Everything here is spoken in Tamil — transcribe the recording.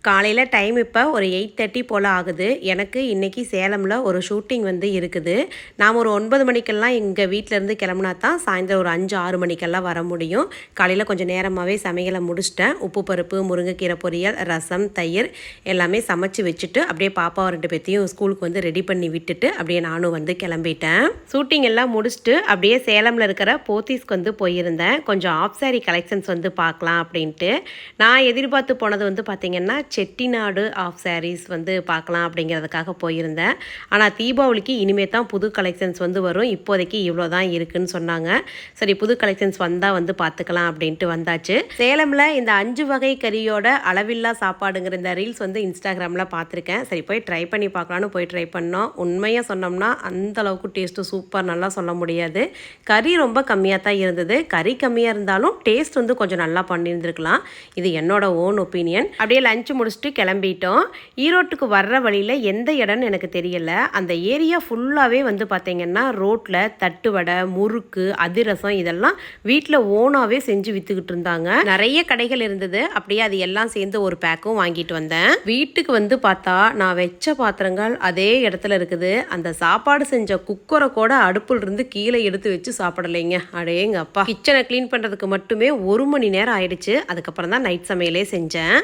காலையில் டைம் இப்போ ஒரு 8:30 போல் ஆகுது. எனக்கு இன்றைக்கி சேலமில் ஒரு ஷூட்டிங் வந்து இருக்குது. நாம் ஒரு 9 மணிக்கெல்லாம் எங்கள் வீட்டிலேருந்து கிளம்புனா தான் சாயந்தரம் ஒரு 5-6 மணிக்கெல்லாம் வர முடியும். காலையில் கொஞ்சம் நேரமாகவே சமையலை முடிச்சிட்டேன். உப்பு பருப்பு, முருங்கைக்கீரை பொரியல், ரசம், தயிர் எல்லாமே சமைச்சு வச்சுட்டு அப்படியே பாப்பா 2 பேத்தையும் ஸ்கூலுக்கு வந்து ரெடி பண்ணி விட்டுட்டு அப்படியே நானும் வந்து கிளம்பிட்டேன். ஷூட்டிங் எல்லாம் முடிச்சுட்டு அப்படியே சேலமில் இருக்கிற போத்தீஸ்க்கு வந்து போயிருந்தேன். கொஞ்சம் ஆஃப் சாரி கலெக்ஷன்ஸ் வந்து பார்க்கலாம் அப்படின்ட்டு. நான் எதிர்பார்த்து போனது வந்து பார்த்திங்கன்னா செட்டிநாடு ஆஃப் சாரீஸ் வந்து பார்க்கலாம் அப்படிங்கிறதுக்காக போயிருந்தேன். ஆனால் தீபாவளிக்கு இனிமேல் தான் புது கலெக்ஷன்ஸ் வந்து வரும். இப்போதைக்கு இவ்வளோ தான் இருக்குதுன்னு சொன்னாங்க. சரி, புது கலெக்ஷன்ஸ் வந்தால் வந்து பார்த்துக்கலாம் அப்படின்ட்டு வந்தாச்சு. சேலமில் இந்த 5 வகை கறியோட அளவில்லா சாப்பாடுங்கிற இந்த ரீல்ஸ் வந்து இன்ஸ்டாகிராமில் பார்த்துருக்கேன். சரி, போய் ட்ரை பண்ணி பார்க்கலான்னு போய் ட்ரை பண்ணோம். உண்மையாக சொன்னோம்னா அந்தளவுக்கு டேஸ்ட்டு சூப்பர் நல்லா சொல்ல முடியாது. கறி ரொம்ப கம்மியாக தான் இருந்தது. கறி கம்மியாக இருந்தாலும் டேஸ்ட் வந்து கொஞ்சம் நல்லா பண்ணியிருந்துருக்கலாம். இது என்னோட ஓன் ஒப்பீனியன். அப்படியே லஞ்ச் முடிச்சுட்டு கிளம்பிட்டோம். ஈரோட்டுக்கு வர்ற வழியில் எந்த இடம்னு எனக்கு தெரியல. அந்த ஏரியா ஃபுல்லாகவே வந்து பார்த்திங்கன்னா ரோட்டில் தட்டு வடை, முறுக்கு, அதிரசம் இதெல்லாம் வீட்டில் ஓனாகவே செஞ்சு விற்றுக்கிட்டு இருந்தாங்க. நிறைய கடைகள் இருந்தது. அப்படியே அது எல்லாம் சேர்ந்து ஒரு பேக்கும் வாங்கிட்டு வந்தேன். வீட்டுக்கு வந்து பார்த்தா நான் வச்ச பாத்திரங்கள் அதே இடத்துல இருக்குது. அந்த சாப்பாடு செஞ்ச குக்கரை கூட அடுப்பில் இருந்து கீழே எடுத்து வச்சு சாப்பிடலைங்க. அடேங்க அப்பா. கிச்சனை க்ளீன் பண்ணுறதுக்கு மட்டுமே 1 மணி நேரம் ஆயிடுச்சு. அதுக்கப்புறம் தான் நைட் சமையலே செஞ்சேன்.